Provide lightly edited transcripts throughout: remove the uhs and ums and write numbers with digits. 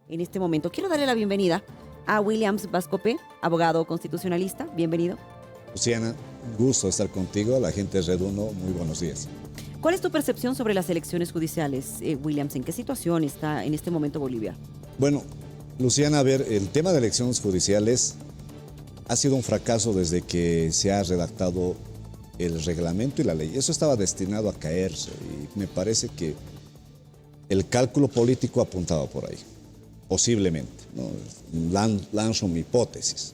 en este momento. Quiero darle la bienvenida a Williams Vascope, abogado constitucionalista. Bienvenido. Luciana, gusto estar contigo. A la gente de Red 1, muy buenos días. ¿Cuál es tu percepción sobre las elecciones judiciales, Williams? ¿En qué situación está en este momento Bolivia? Bueno, Luciana, a ver, el tema de elecciones judiciales ha sido un fracaso desde que se ha redactado el reglamento y la ley. Eso estaba destinado a caerse y me parece que el cálculo político apuntaba por ahí, posiblemente, ¿no? Lanzo mi hipótesis.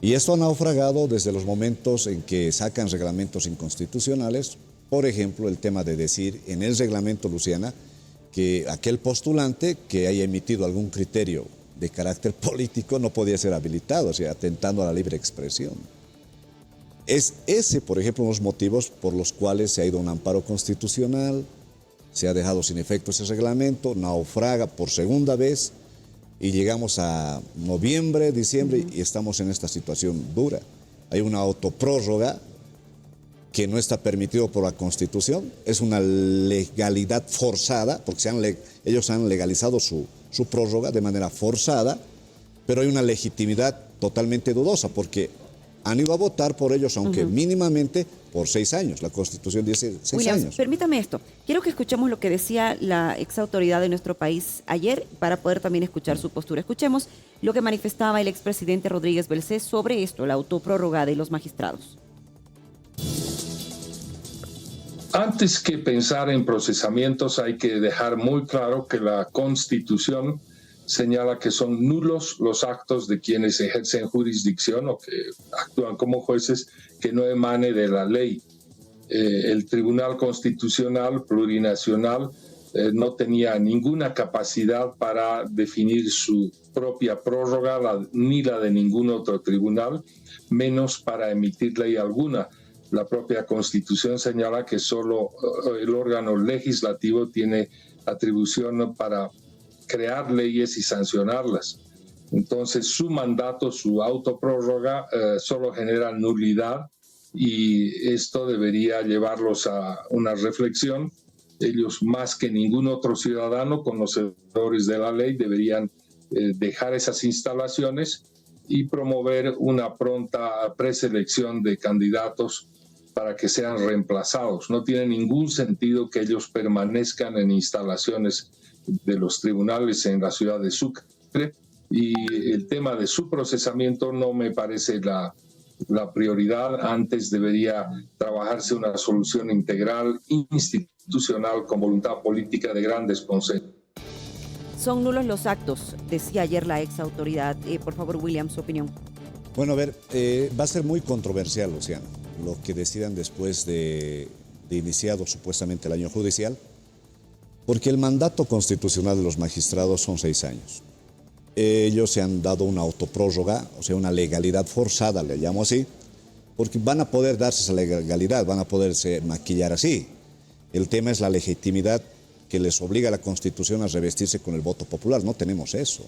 Y esto ha naufragado desde los momentos en que sacan reglamentos inconstitucionales. Por ejemplo, el tema de decir en el reglamento, Luciana, que aquel postulante que haya emitido algún criterio de carácter político no podía ser habilitado, o sea, atentando a la libre expresión. Es ese, por ejemplo, unos motivos por los cuales se ha ido a un amparo constitucional, se ha dejado sin efecto ese reglamento, naufraga por segunda vez y llegamos a noviembre, diciembre y estamos en esta situación dura. Hay una autoprórroga que no está permitido por la Constitución, es una legalidad forzada, porque ellos han legalizado su prórroga de manera forzada, pero hay una legitimidad totalmente dudosa, porque han ido a votar por ellos, aunque mínimamente por 6 años. La Constitución dice 6 Williams, años. Permítame esto. Quiero que escuchemos lo que decía la exautoridad de nuestro país ayer para poder también escuchar su postura. Escuchemos lo que manifestaba el expresidente Rodríguez Belcé sobre esto, la autoprórroga de los magistrados. Antes que pensar en procesamientos, hay que dejar muy claro que la Constitución señala que son nulos los actos de quienes ejercen jurisdicción o que actúan como jueces que no emane de la ley. El Tribunal Constitucional Plurinacional no tenía ninguna capacidad para definir su propia prórroga, ni la de ningún otro tribunal, menos para emitir ley alguna. La propia Constitución señala que solo el órgano legislativo tiene atribución para crear leyes y sancionarlas. Entonces, su mandato, su autoprórroga, solo genera nulidad y esto debería llevarlos a una reflexión. Ellos, más que ningún otro ciudadano, conocedores de la ley, deberían dejar esas instalaciones y promover una pronta preselección de candidatos para que sean reemplazados. No tiene ningún sentido que ellos permanezcan en instalaciones de los tribunales en la ciudad de Sucre, y el tema de su procesamiento no me parece la prioridad. Antes debería trabajarse una solución integral, institucional, con voluntad política de grandes consensos. Son nulos los actos, decía ayer la exautoridad. Por favor, William, su opinión. Bueno, a ver, va a ser muy controversial, Luciano, lo que decidan después de iniciado supuestamente el año judicial, porque el mandato constitucional de los magistrados son 6 años. Ellos se han dado una autoprórroga, o sea, una legalidad forzada, le llamo así, porque van a poder darse esa legalidad, van a poderse maquillar así. El tema es la legitimidad que les obliga a la Constitución a revestirse con el voto popular. No tenemos eso,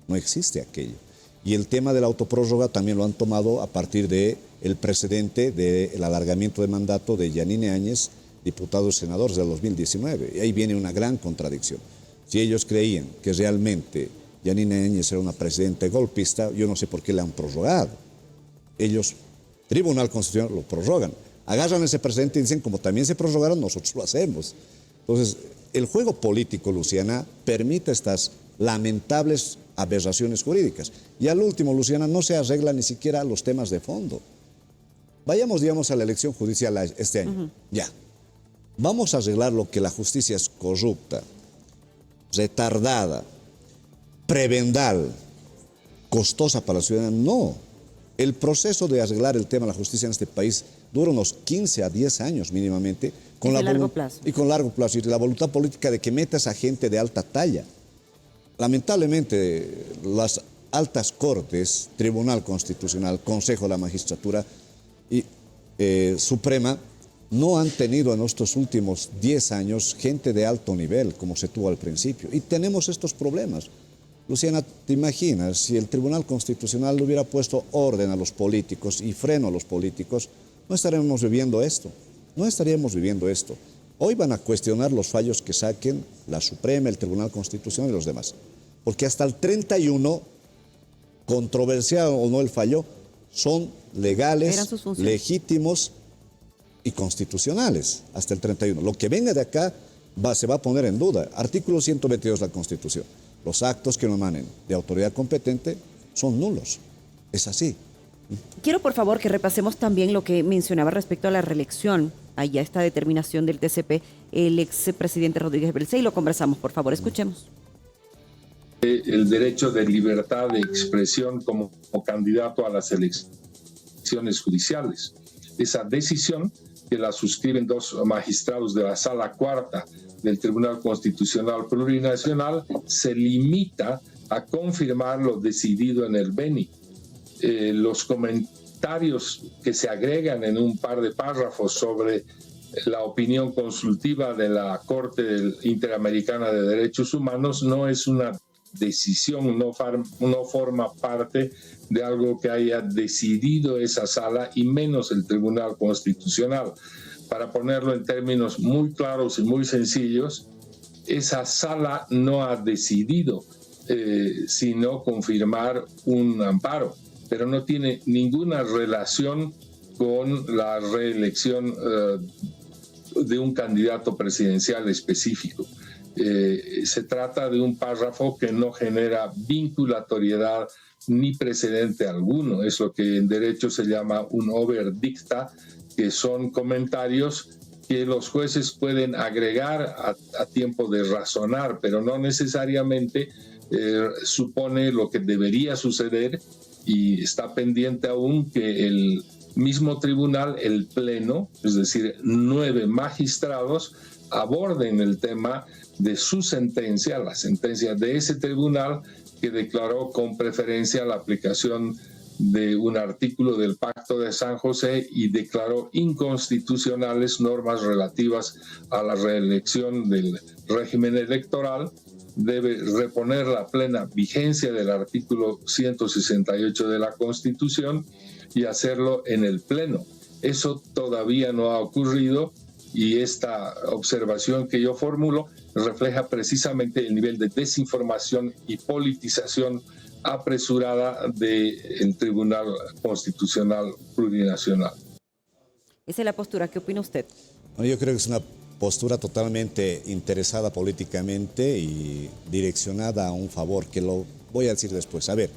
no existe aquello. Y el tema de la autoprórroga también lo han tomado a partir del precedente del alargamiento de mandato de Yanine Áñez, diputado y senador del 2019. Y ahí viene una gran contradicción. Si ellos creían que realmente Yanine Áñez era una presidenta golpista, yo no sé por qué le han prorrogado. Ellos, Tribunal Constitucional, lo prorrogan. Agarran ese precedente y dicen, como también se prorrogaron, nosotros lo hacemos. Entonces, el juego político, Luciana, permite estas lamentables aberraciones jurídicas. Y al último, Luciana, no se arregla ni siquiera los temas de fondo. Vayamos, digamos, a la elección judicial este año. Ya. Vamos a arreglar lo que la justicia es corrupta, retardada, prebendal, costosa para la ciudadanía. No. El proceso de arreglar el tema de la justicia en este país dura unos 15 a 10 años mínimamente. Y con largo plazo. Y con largo plazo. Y la voluntad política de que metas a gente de alta talla. Lamentablemente, las altas cortes, Tribunal Constitucional, Consejo de la Magistratura y Suprema, no han tenido en estos últimos 10 años gente de alto nivel, como se tuvo al principio. Y tenemos estos problemas. Luciana, ¿te imaginas si el Tribunal Constitucional le hubiera puesto orden a los políticos y freno a los políticos? No estaríamos viviendo esto. No estaríamos viviendo esto. Hoy van a cuestionar los fallos que saquen la Suprema, el Tribunal Constitucional y los demás. porque hasta el 31, controversial o no el fallo, son legales, legítimos y constitucionales hasta el 31. Lo que venga de acá se va a poner en duda. Artículo 122 de la Constitución. Los actos que no emanen de autoridad competente son nulos. Es así. Quiero, por favor, que repasemos también lo que mencionaba respecto a la reelección. Allá esta determinación del TCP, el expresidente Rodríguez Belcé, y lo conversamos. Por favor, escuchemos. El derecho de libertad de expresión como candidato a las elecciones judiciales. Esa decisión, que la suscriben 2 magistrados de la Sala Cuarta del Tribunal Constitucional Plurinacional, se limita a confirmar lo decidido en el Beni. Los comentarios que se agregan en un par de párrafos sobre la opinión consultiva de la Corte Interamericana de Derechos Humanos no es una decisión, no forma parte de algo que haya decidido esa sala y menos el Tribunal Constitucional. Para ponerlo en términos muy claros y muy sencillos, esa sala no ha decidido sino confirmar un amparo, pero no tiene ninguna relación con la reelección de un candidato presidencial específico. Se trata de un párrafo que no genera vinculatoriedad ni precedente alguno. Es lo que en derecho se llama un overdicta, que son comentarios que los jueces pueden agregar a tiempo de razonar, pero no necesariamente supone lo que debería suceder, y está pendiente aún que el mismo tribunal, el pleno, es decir, 9 magistrados, aborden el tema de su sentencia, la sentencia de ese tribunal que declaró con preferencia la aplicación de un artículo del Pacto de San José y declaró inconstitucionales normas relativas a la reelección del régimen electoral. Debe reponer la plena vigencia del artículo 168 de la Constitución y hacerlo en el Pleno. Eso todavía no ha ocurrido, y esta observación que yo formulo refleja precisamente el nivel de desinformación y politización apresurada del Tribunal Constitucional Plurinacional. Esa es la postura. ¿Qué opina usted? Bueno, yo creo que es una postura totalmente interesada políticamente y direccionada a un favor, que lo voy a decir después. A ver,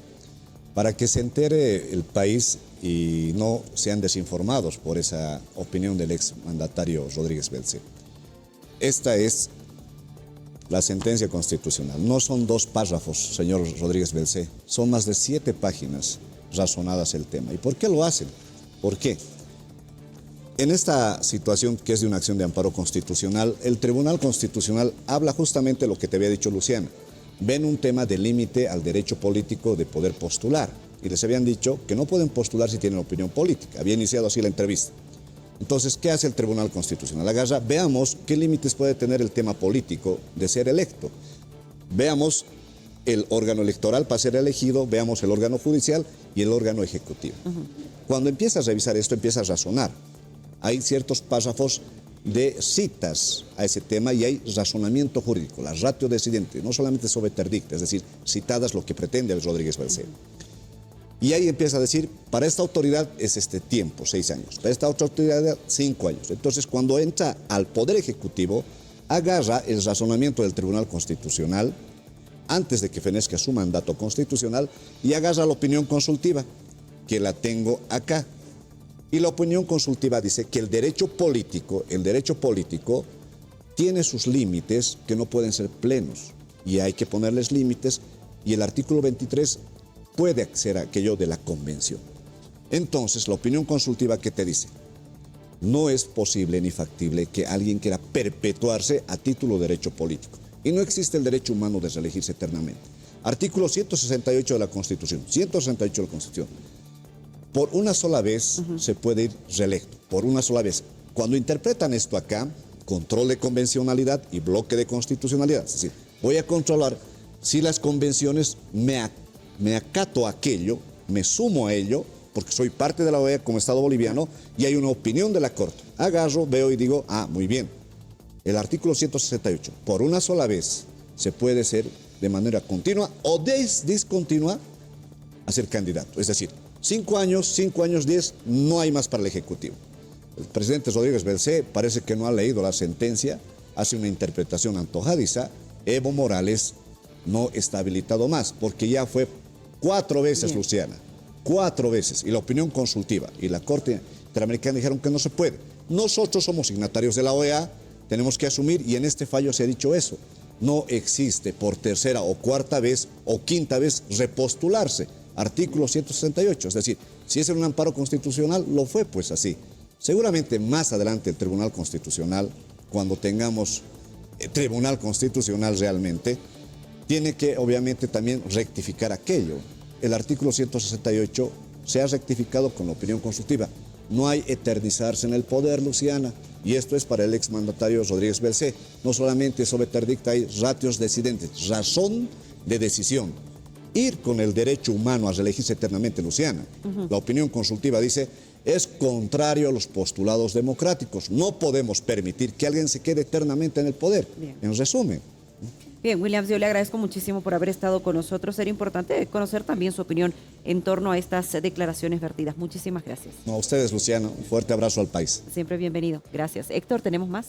para que se entere el país y no sean desinformados por esa opinión del exmandatario Rodríguez Belcé. Esta es la sentencia constitucional. No son 2 párrafos, señor Rodríguez Belcé, son más de 7 páginas razonadas el tema. ¿Y por qué lo hacen? ¿Por qué? En esta situación que es de una acción de amparo constitucional, el Tribunal Constitucional habla justamente lo que te había dicho Luciana. Ven un tema de límite al derecho político de poder postular. Y les habían dicho que no pueden postular si tienen opinión política. Había iniciado así la entrevista. Entonces, ¿qué hace el Tribunal Constitucional? Agarra, veamos qué límites puede tener el tema político de ser electo. Veamos el órgano electoral para ser elegido, veamos el órgano judicial y el órgano ejecutivo. Cuando empiezas a revisar esto, empiezas a razonar. Hay ciertos párrafos de citas a ese tema y hay razonamiento jurídico, la ratio decidente, no solamente sobre terdicta, es decir, citadas lo que pretende Rodríguez Belcé. Y ahí empieza a decir, para esta autoridad es este tiempo, 6 años, para esta otra autoridad 5 años. Entonces, cuando entra al Poder Ejecutivo, agarra el razonamiento del Tribunal Constitucional antes de que fenezca su mandato constitucional y agarra la opinión consultiva, que la tengo acá. Y la opinión consultiva dice que el derecho político tiene sus límites que no pueden ser plenos y hay que ponerles límites, y el artículo 23 puede ser aquello de la convención. Entonces, la opinión consultiva, ¿qué te dice? No es posible ni factible que alguien quiera perpetuarse a título de derecho político. Y no existe el derecho humano de reelegirse eternamente. Artículo 168 de la Constitución. 168 de la Constitución. Por una sola vez se puede ir reelecto. Por una sola vez. Cuando interpretan esto acá, control de convencionalidad y bloque de constitucionalidad. Es decir, voy a controlar si las convenciones me acato a aquello, me sumo a ello, porque soy parte de la OEA como Estado boliviano y hay una opinión de la Corte. Agarro, veo y digo, muy bien. El artículo 168, por una sola vez se puede ser de manera continua o discontinua a ser candidato. Es decir, 5 años, 10, no hay más para el Ejecutivo. El presidente Rodríguez Belcé parece que no ha leído la sentencia, hace una interpretación antojadiza. Evo Morales no está habilitado más, porque ya fue 4 veces, bien, Luciana, 4 veces, y la opinión consultiva y la Corte Interamericana dijeron que no se puede. Nosotros somos signatarios de la OEA, tenemos que asumir, y en este fallo se ha dicho eso. No existe por tercera o cuarta vez o quinta vez repostularse. Artículo 168, es decir, si es en un amparo constitucional, lo fue pues así. Seguramente más adelante el Tribunal Constitucional, cuando tengamos Tribunal Constitucional realmente, tiene que obviamente también rectificar aquello. El artículo 168 se ha rectificado con la opinión consultiva. No hay eternizarse en el poder, Luciana, y esto es para el exmandatario Rodríguez Belcé. No solamente sobre interdicta hay ratios decidentes, razón de decisión. Ir con el derecho humano a reelegirse eternamente, Luciana. La opinión consultiva dice, es contrario a los postulados democráticos. No podemos permitir que alguien se quede eternamente en el poder. Bien. En resumen. Bien, Williams, yo le agradezco muchísimo por haber estado con nosotros. Era importante conocer también su opinión en torno a estas declaraciones vertidas. Muchísimas gracias. No, a ustedes, Luciana. Un fuerte abrazo al país. Siempre bienvenido. Gracias. Héctor, ¿tenemos más?